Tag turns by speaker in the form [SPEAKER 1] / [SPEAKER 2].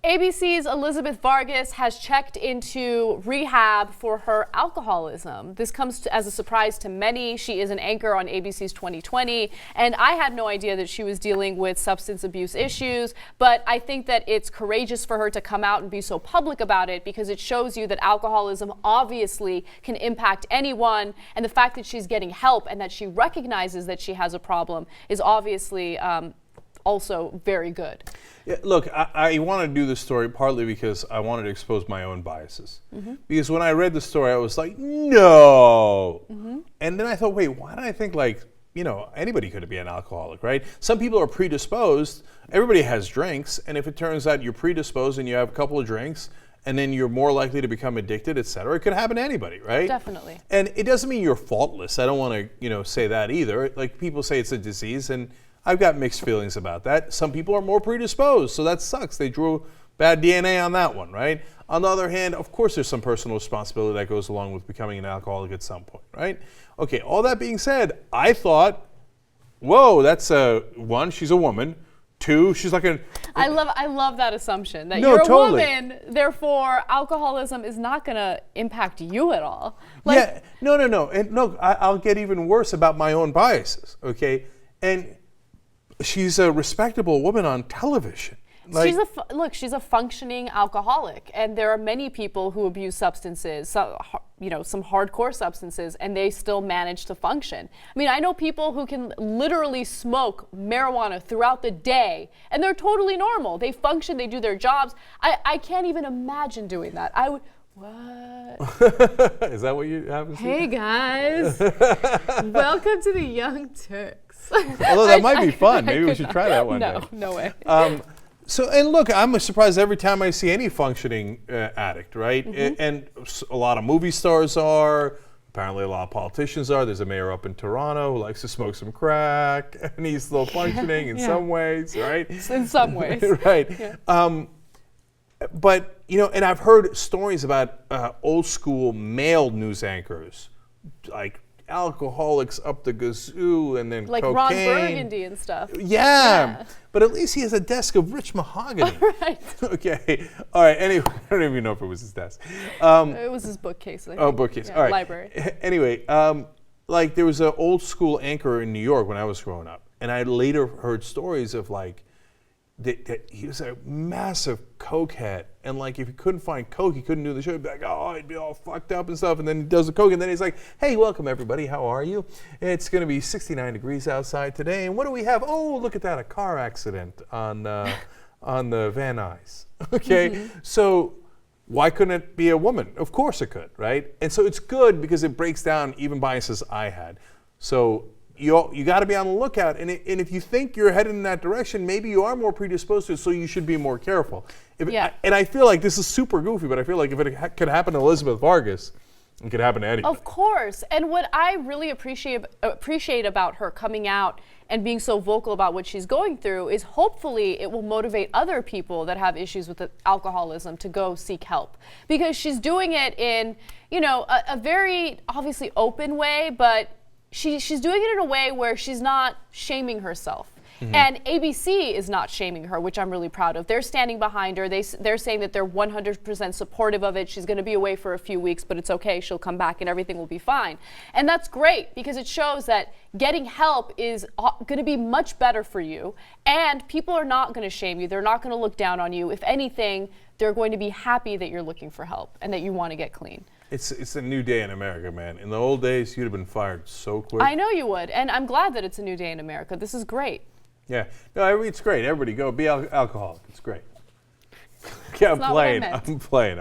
[SPEAKER 1] ABC's Elizabeth Vargas has checked into rehab for her alcoholism. This comes as a surprise to many. She is an anchor on ABC's 2020, and I had no idea that she was dealing with substance abuse issues, but I think that it's courageous for her to come out and be so public about it because it shows you that alcoholism obviously can impact anyone, and the fact that she's getting help and that she recognizes that she has a problem is obviously also very good.
[SPEAKER 2] Yeah, look, I wanted to do this story partly because I wanted to expose my own biases. Because when I read the story, I was like, no. And then I thought, wait, why did I think anybody could be an alcoholic, right? Some people are predisposed. Everybody has drinks. And if it turns out you're predisposed and you have a couple of drinks, and then you're more likely to become addicted, et cetera, it could happen to anybody, right?
[SPEAKER 1] Definitely.
[SPEAKER 2] And it doesn't mean you're faultless. I don't want to, say that either. Like, people say it's a disease, and I've got mixed feelings about that. Some people are more predisposed, so that sucks. They drew bad DNA on that one, right? On the other hand, of course, there's some personal responsibility that goes along with becoming an alcoholic at some point, right? Okay, all that being said, I thought, whoa, that's one, she's a woman. Two, she's like a...
[SPEAKER 1] I love that assumption, that you're a woman, therefore alcoholism is not going to impact you at all.
[SPEAKER 2] Yeah, no. And look, I'll get even worse about my own biases, okay? And she's a respectable woman on television.
[SPEAKER 1] She's a functioning alcoholic, and there are many people who abuse substances, some hardcore substances, and they still manage to function. I mean, I know people who can literally smoke marijuana throughout the day, and they're totally normal. They function, they do their jobs. I can't even imagine doing that. I would. What?
[SPEAKER 2] Is that what you have to say?
[SPEAKER 1] Hey guys, welcome to the Young Turks.
[SPEAKER 2] Although that might be fun. Maybe we should try that one day.
[SPEAKER 1] No way.
[SPEAKER 2] And look, I'm surprised every time I see any functioning addict, right? And a lot of movie stars are. Apparently, a lot of politicians are. There's a mayor up in Toronto who likes to smoke some crack, and he's still functioning in some ways, right?
[SPEAKER 1] In some ways.
[SPEAKER 2] Right.
[SPEAKER 1] Yeah.
[SPEAKER 2] But, and I've heard stories about old school male news anchors, like alcoholics up the gazoo and then
[SPEAKER 1] like
[SPEAKER 2] cocaine.
[SPEAKER 1] Ron Burgundy and stuff.
[SPEAKER 2] Yeah. But at least he has a desk of rich mahogany.
[SPEAKER 1] Right.
[SPEAKER 2] Okay. All right. Anyway, I don't even know if it was his desk.
[SPEAKER 1] It was his bookcase. I think.
[SPEAKER 2] Oh, bookcase.
[SPEAKER 1] Yeah,
[SPEAKER 2] all right.
[SPEAKER 1] Library.
[SPEAKER 2] Anyway, there was an old school anchor in New York when I was growing up, and I later heard stories of that he was a massive cokehead, and if he couldn't find coke, he couldn't do the show. He'd be like, oh, he'd be all fucked up and stuff, and then he does the coke, and then he's like, hey, welcome everybody, how are you? It's going to be 69 degrees outside today, and what do we have? Oh, look at that, a car accident on the Van Nuys. Okay, so why couldn't it be a woman? Of course it could, right? And so it's good because it breaks down even biases I had. So you got to be on the lookout, and if you think you're headed in that direction, maybe you are more predisposed to it, so you should be more careful. And I feel like this is super goofy, but I feel like if it could happen to Elizabeth Vargas, it could happen to anybody.
[SPEAKER 1] Of course, and what I really appreciate about her coming out and being so vocal about what she's going through is hopefully it will motivate other people that have issues with alcoholism to go seek help, because she's doing it in a very obviously open way, but she's doing it in a way where she's not shaming herself. And ABC is not shaming her, which I'm really proud of. They're standing behind her. They're saying that they're 100% supportive of it. She's going to be away for a few weeks, but it's okay. She'll come back and everything will be fine. And that's great because it shows that getting help is going to be much better for you. And people are not going to shame you. They're not going to look down on you. If anything, they're going to be happy that you're looking for help and that you want to get clean.
[SPEAKER 2] It's a new day in America, man. In the old days, you'd have been fired so quick.
[SPEAKER 1] I know you would, and I'm glad that it's a new day in America. This is great.
[SPEAKER 2] Yeah, no, it's great. Everybody go be alcoholic. It's great. Okay, I'm playing.